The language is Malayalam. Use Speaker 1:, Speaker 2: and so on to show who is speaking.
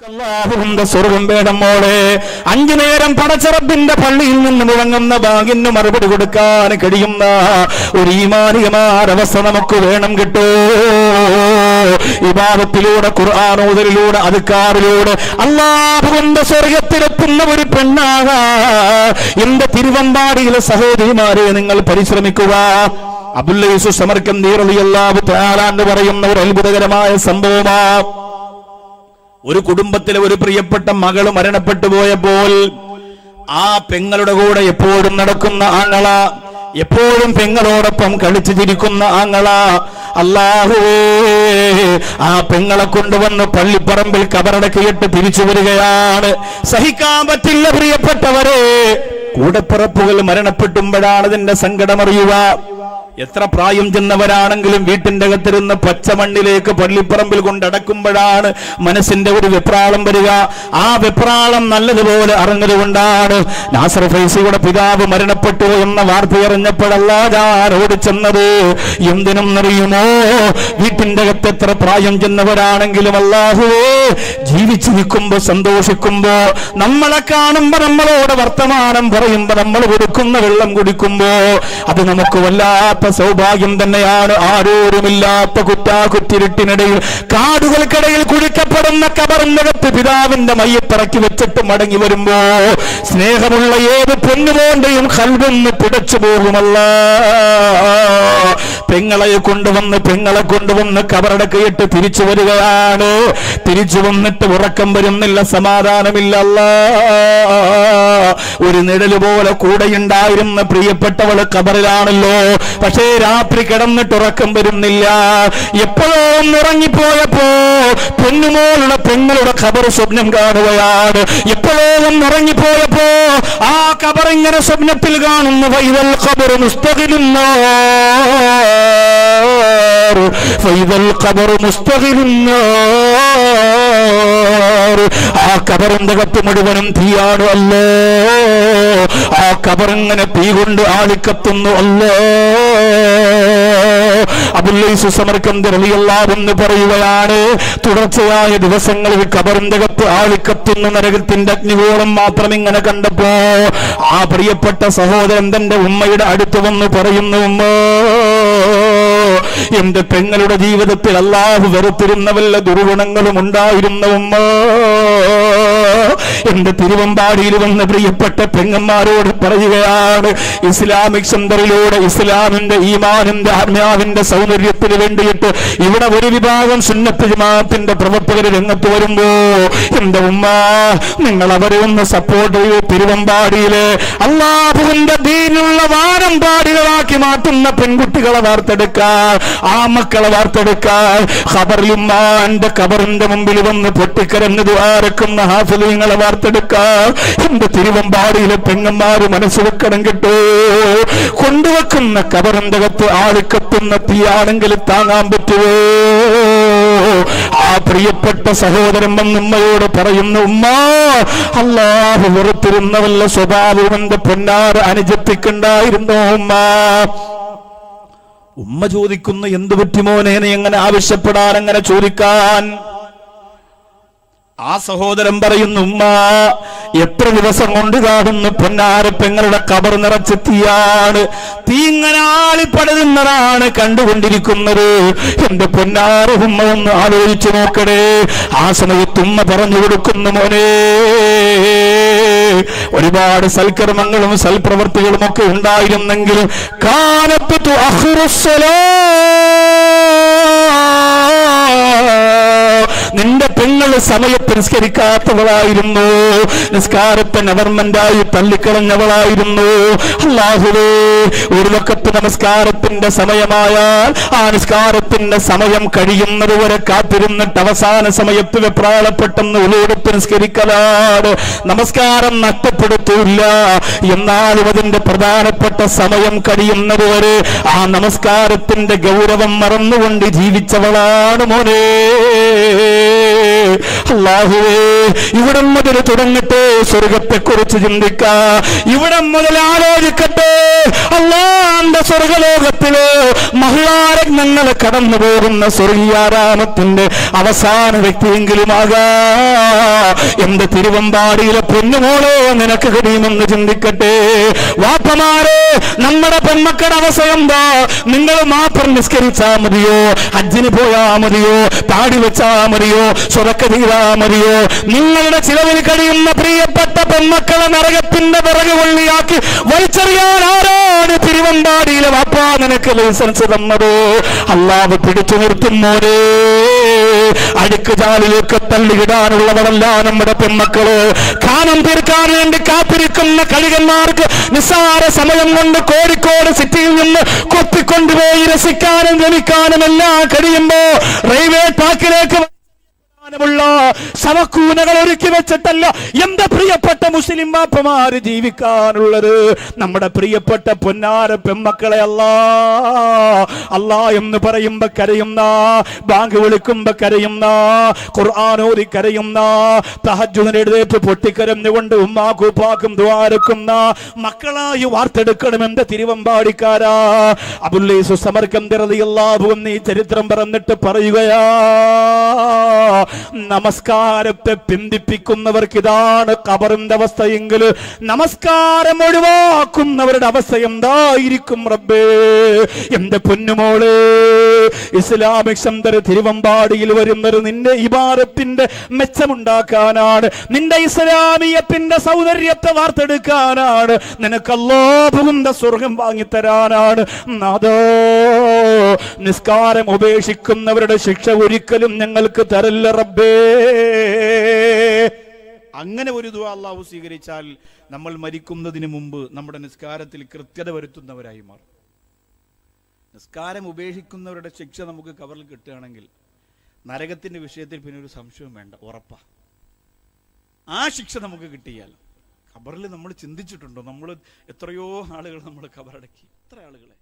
Speaker 1: അല്ലാഹുവിന്റെ സ്വർഗം വേണം മോളെ. 5 നേരം പടച്ചറബിന്റെ പള്ളിയിൽ നിന്ന് മുഴങ്ങുന്ന ബാങ്കിന് മറുപടി കൊടുക്കാൻ കഴിയുന്ന ഒരു ഈമാനികമായ അവസ്ഥ നമുക്ക് വേണം കേട്ടോ. ഇബാദത്തിലൂടെ, ഖുർആൻ ഓതലിലൂടെ, അദ്കാറിലൂടെ അല്ലാഹുവിന്റെ സ്വർഗത്തിലെത്തുന്ന ഒരു പെണ്ണാകാ എന്റെ തിരുവമ്പാടിയിലെ സഹോദരിമാരെ നിങ്ങൾ പരിശ്രമിക്കുക. അബ്ദുൽ യൂസുഫ് സമർക്കന്ദി റളിയല്ലാഹു തആല എന്ന് പറയുന്ന ഒരു അത്ഭുതകരമായ സംഭവമാ. ഒരു കുടുംബത്തിലെ ഒരു പ്രിയപ്പെട്ട മകള് മരണപ്പെട്ടു പോയപ്പോൾ ആ പെങ്ങളുടെ കൂടെ എപ്പോഴും നടക്കുന്ന ആങ്ങള, എപ്പോഴും പെങ്ങളോടൊപ്പം കളിച്ചു ചിരിക്കുന്ന ആങ്ങള, അല്ലാഹുവേ ആ പെങ്ങളെ കൊണ്ടുവന്ന് പള്ളിപ്പറമ്പിൽ കബറടക്കിയിട്ട് തിരിച്ചു വരികയാണ്. സഹിക്കാൻ പറ്റില്ല പ്രിയപ്പെട്ടവരെ. കൂടപ്പിറപ്പുകൾ മരണപ്പെട്ടുമ്പോഴാണ് ഇതിന്റെ സങ്കടമറിയുക. എത്ര പ്രായം ചെന്നവരാണെങ്കിലും വീട്ടിന്റെ അകത്തിരുന്ന് പച്ചമണ്ണിലേക്ക് പള്ളിപ്പറമ്പിൽ കൊണ്ടടക്കുമ്പോഴാണ് മനസ്സിന്റെ ഒരു വെപ്രാളം വരിക. ആ വെപ്രാളം നല്ലതുപോലെ അറിഞ്ഞതുകൊണ്ടാണ് നാസർ ഫൈസിയുടെ പിതാവ് മരണപ്പെട്ടു എന്ന വാർത്ത അറിഞ്ഞപ്പോഴല്ല ഞാൻ ഓടിച്ചെന്നത്. എന്തിനും അറിയുമോ, വീട്ടിന്റെ അകത്ത് എത്ര പ്രായം ചെന്നവരാണെങ്കിലും അല്ലാഹുവേ ജീവിച്ചിരിക്കുമ്പോ സന്തോഷിക്കുമ്പോ, നമ്മളെ കാണുമ്പോ നമ്മളോട് വർത്തമാനം പറയുമ്പോ, നമ്മൾ കൊടുക്കുന്ന വെള്ളം കുടിക്കുമ്പോ അത് നമുക്ക് വല്ലാത്ത സൗഭാഗ്യം തന്നെയാണ്. ആരോരുമില്ലാത്ത കുറ്റാകുറ്റിരുട്ടിനിടയിൽ കാടുകൾക്കിടയിൽ കുഴിക്കപ്പെടുന്ന കബറിനകത്ത് പിതാവിന്റെ മയ്യത്തിറക്കി വെച്ചിട്ട് മടങ്ങി വരുമ്പോ സ്നേഹമുള്ള ഏത് പെണ്ണുപോണ്ടെയും ഖൽബൊന്ന് പിടച്ചു പോകുമല്ല. പെങ്ങളെ കൊണ്ടുവന്ന് കബറടക്കിയിട്ട് തിരിച്ചു വരികയാണ്. തിരിച്ചു വന്നിട്ട് ഉറക്കം വരുന്നില്ല, സമാധാനമില്ല. ഒരു നിഴല് പോലെ കൂടെയുണ്ടായിരുന്ന പ്രിയപ്പെട്ടവള് കബറിലാണല്ലോ. പക്ഷേ രാത്രി കിടന്നിട്ട് ഉറക്കം വരുന്നില്ല. എപ്പോഴോ ഉറങ്ങിപ്പോയപ്പോ പൊന്നുമോളുടെ പെങ്ങളുടെ ഖബർ സ്വപ്നം കാണുകയാണ്. എപ്പോഴോ ഉറങ്ങിപ്പോയപ്പോ ആ ഖബർ ഇങ്ങനെ സ്വപ്നത്തിൽ കാണുന്നു. ഫൈദൽ ഖബർ മുസ്തഖിലുൻ നാർ, ഫൈദൽ ഖബർ മുസ്തഖിലുൻ നാർ. ആ ഖബറിന്റെ അകത്ത് മുഴുവനും തീയാണ് അല്ലോ. ആ ഖബറിങ്ങനെ തീ കൊണ്ട് ആളിക്കത്തുന്നു അല്ലോ. അബ്ദുൽ യൂസുഫ് സമർക്കന്ദി റളിയല്ലാഹു അൻഹു പറയുകയാണ്, തുടർച്ചയായ ദിവസങ്ങളിൽ ഖബറിന്റെ അകത്ത് ആളിക്കത്തുന്ന നരകത്തിന്റെ അഗ്നിഗോളം മാത്രം ഇങ്ങനെ കണ്ടപ്പോ ആ പ്രിയപ്പെട്ട സഹോദരൻ തന്റെ ഉമ്മയുടെ അടുത്ത് വന്ന് പറയുന്നു, ഉമ്മ, എന്റെ പെങ്ങളുടെ ജീവിതത്തിൽ അല്ലാഹു വെറുത്തിരുന്ന വല്ല ദുർഗുണങ്ങളും ഉണ്ടായിരുന്ന ഉമ്മ. എന്റെ തിരുവമ്പാടിയിൽ വന്ന പ്രിയപ്പെട്ട പെങ്ങന്മാരോട് പറയുകയാണ്, ഇസ്ലാമിക് സെന്ററിലൂടെ ഇസ്ലാമിന്റെ ഈമാനിന്റെ ആത്മാവിന്റെ സൗന്ദര്യത്തിന് വേണ്ടിയിട്ട് ഇവിടെ ഒരു വിഭാഗം സുന്നത്ത് ജമാഅത്തിന്റെ പ്രവർത്തകർ രംഗത്ത് വരുമ്പോ എന്റെ ഉമ്മ, നിങ്ങൾ അവരെ ഒന്ന് സപ്പോർട്ട് ചെയ്യൂ. തിരുവമ്പാടിയില് അല്ലാഹുവിന്റെ ദീനുള്ള വാരമ്പാടികളാക്കി മാറ്റുന്ന പെൺകുട്ടികളെ വാർത്തെടുക്കാൻ, ആ മക്കളെ വാർത്തെടുക്കാൻ, ഖബറിലുമ്മാന്റെ ഖബറിന്റെ മുമ്പിൽ വന്ന് പൊട്ടിക്കരഞ്ഞ് ദുആരക്കുന്ന ഹാഫിളീങ്ങളെ വാർത്തെടുക്കാൻ എന്റെ തിരുവമ്പാടിയിലെ പെങ്ങന്മാര് മനസ്സ് വെക്കണം കേട്ടോ. കൊണ്ടുവെക്കുന്ന ഖബറിന്റെ അകത്ത് ആളിക്കത്തുന്ന തീയാണെങ്കിൽ താങ്ങാൻ പറ്റുമോ? ആ പ്രിയപ്പെട്ട സഹോദരൻ ഉമ്മയോട് പറയുന്നു, ഉമ്മ, അല്ലാഹു വെറുത്തിരുന്ന വല്ല സ്വഭാവം എന്റെ പൊന്നാറ് അനുജത്തിക്കുണ്ടായിരുന്നു ഉമ്മ. ഉമ്മ ചോദിക്കുന്നു, എന്തു പറ്റി മോനെ, നീ എങ്ങനെ ആവശ്യപ്പെടാൻ, എങ്ങനെ ചോദിക്കാൻ? ആ സഹോദരൻ പറയുന്നു, ഉമ്മ, എത്ര ദിവസം കൊണ്ട് കാണുന്നു പൊന്നാര പെങ്ങളുടെ ഖബർ നിറച്ച് തീയാണ്, തീങ്ങനെ ആളിപ്പടരുന്നതാണ് കണ്ടുകൊണ്ടിരിക്കുന്നത്. എന്റെ പൊന്നാര ഉമ്മ ഒന്ന് ആലോചിച്ചു നോക്കണേ. ആ സമയത്ത് ഉമ്മ പറഞ്ഞു കൊടുക്കുന്നു, മോനെ, ഒരുപാട് സൽക്കർമ്മങ്ങളും സൽപ്രവർത്തികളും ഒക്കെ ഉണ്ടായിരുന്നെങ്കിൽ കാനത്തു തുഅഖിറുസ്സലാ, നിന്റെ പെങ്ങൾ സമയത്ത് നിസ്കരിക്കാത്തവളായിരുന്നു, നിസ്കാരത്തെ ഗവൺമെന്റായി തള്ളിക്കളഞ്ഞവളായിരുന്നു. അല്ലാഹുവേ, ഒരു വഖത്ത് നമസ്കാരത്തിന്റെ സമയമായാൽ ആ നിസ്കാരത്തിന്റെ സമയം കഴിയുന്നത് വരെ കാത്തിരുന്നിട്ട് അവസാന സമയത്ത് വെപ്രാളപ്പെട്ടെന്ന് ഉളൂടുത്ത് നിസ്കരിക്കലാണ്. നമസ്കാരം നഷ്ടപ്പെടുത്തില്ല, എന്നാലും അതിന്റെ പ്രധാനപ്പെട്ട സമയം കഴിയുന്നത് വരെ ആ നമസ്കാരത്തിന്റെ ഗൗരവം മറന്നുകൊണ്ട് ജീവിച്ചവളാണ് മോനെ. അല്ലാഹുവേ, ഇവിടം മുതൽ തുടങ്ങട്ടെ സ്വർഗത്തെ കുറിച്ച് ചിന്തിക്കാ, ഇവിടം മുതൽ ആലോചിക്കട്ടെ അല്ലാഹുവിന്റെ സ്വർഗലോകത്തില് മഹിളാരത്നങ്ങൾ കടന്നു പോകുന്ന സ്വർഗീയാരാമത്തിന്റെ അവസാന വ്യക്തിയെങ്കിലും ആകാം. എന്റെ തിരുവമ്പാടിയിലെ പൊന്നുമോളോ നിനക്ക് കഴിയുമെന്ന് ചിന്തിക്കട്ടെ. വാപ്പമാരെ, നമ്മുടെ പെൺമക്കളുടെ അവസ്ഥ എന്താ? നിങ്ങൾ മാത്രം നിസ്കരിച്ചാ മതിയോ? ഹജ്ജിന് പോയാ മതിയോ? താടി വെച്ചാ മതിയോ? സ്വതക്ക ചെയ്താ മതിയോ? നിങ്ങളുടെ ചിലവിൽ കഴിയുന്ന പ്രിയപ്പെട്ട പെൺമക്കളെ നരകത്തിന്റെ വിറക് കൊള്ളിയാക്കി വലിച്ചെറിയാൻ ആരാണ് തിരുവമ്പാടിയിലെ വാപ്പാ നിനക്ക് ലൈസൻസ് തന്നത്? അല്ലാഹു പിടിച്ചു നിർത്തുന്നോരേ. അഴുക്ക് ചാലിലേക്ക് തള്ളിയിടാനുള്ളവരല്ല നമ്മുടെ പെൺമക്കള്. കാനം തീർക്കാൻ വേണ്ടി കാത്തിരിക്കുന്ന കഴുകന്മാർക്ക് നിസ്സാര സമയം കൊണ്ട് കോഴിക്കോട് സിറ്റിയിൽ നിന്ന് കൊത്തിക്കൊണ്ടുപോയി രസിക്കാനും രമിക്കാനും എല്ലാം കഴിയുമ്പോ റെയിൽവേ ട്രാക്കിലേക്ക് ശവക്കൂനകൾ ഒരുക്കി വെച്ചിട്ടല്ല എന്റെ പ്രിയപ്പെട്ട മുസ്ലിം വാപ്പമാര് ജീവിക്കാനുള്ളത്. നമ്മുടെ പ്രിയപ്പെട്ട പൊന്നാര പെൺമക്കളെ അല്ലാ എന്ന് പറയുമ്പോ കരയുന്ന, ബാങ്ക് വിളിക്കുമ്പോ കരയുന്ന, ഖുർആൻ ഓതി കരയുന്ന, തഹജ്ജുദിന് എഴുന്നേറ്റ് പൊട്ടിക്കരഞ്ഞുകൊണ്ട് ഉമ്മാക്കും ഉപ്പാക്കും ദുആരക്കുന്ന മക്കളായി വാർത്തെടുക്കണം എന്റെ തിരുവമ്പാടിക്കാരാ. അബുല്ലൈസ് സമർക്കന്ദി റളിയല്ലാഹു അൻഹു ഈ ചരിത്രം പറഞ്ഞിട്ട് പറയുകയാ, നമസ്കാരത്തെ പിന്തിപ്പിക്കുന്നവർക്ക് ഇതാണ് ഖബറിന്റെ അവസ്ഥയെങ്കിൽ നമസ്കാരം ഒഴിവാക്കുന്നവരുടെ അവസ്ഥ എന്തായിരിക്കും റബ്ബേ? എന്റെ പൊന്നുമോളെ, ഇസ്ലാമിക് സെന്റർ തിരുവമ്പാടിയിൽ വരുന്നത് നിന്റെ ഇബാദത്തിന്റെ മെച്ചമുണ്ടാക്കാനാണ്, നിന്റെ ഇസ്ലാമിയത്തിന്റെ സൗന്ദര്യത്തെ വാർത്തെടുക്കാനാണ്, നിനക്ക് അല്ലാഹുവിന്റെ സ്വർഗം വാങ്ങിത്തരാനാണ്. അതോ നിസ്കാരം ഉപേക്ഷിക്കുന്നവരുടെ ശിക്ഷ ഒരിക്കലും ഞങ്ങൾക്ക് തരല്ല റബ്ബേ. അങ്ങനെ ഒരു ദുആ അല്ലാഹു സ്വീകരിച്ചാൽ നമ്മൾ മരിക്കുന്നതിന് മുമ്പ് നമ്മുടെ നിസ്കാരത്തിൽ കൃത്യത വരുത്തുന്നവരായി മാറും. നിസ്കാരം ഉപേക്ഷിക്കുന്നവരുടെ ശിക്ഷ നമുക്ക് ഖബറിൽ കിട്ടുകയാണെങ്കിൽ നരകത്തിന്റെ വിഷയത്തിൽ പിന്നെ ഒരു സംശയവും വേണ്ട, ഉറപ്പാ. ആ ശിക്ഷ നമുക്ക് കിട്ടിയാൽ ഖബറിൽ നമ്മൾ ചിന്തിച്ചിട്ടുണ്ടോ? നമ്മൾ എത്രയോ ആളുകൾ നമ്മൾ ഖബറടക്കി, എത്ര ആളുകളെ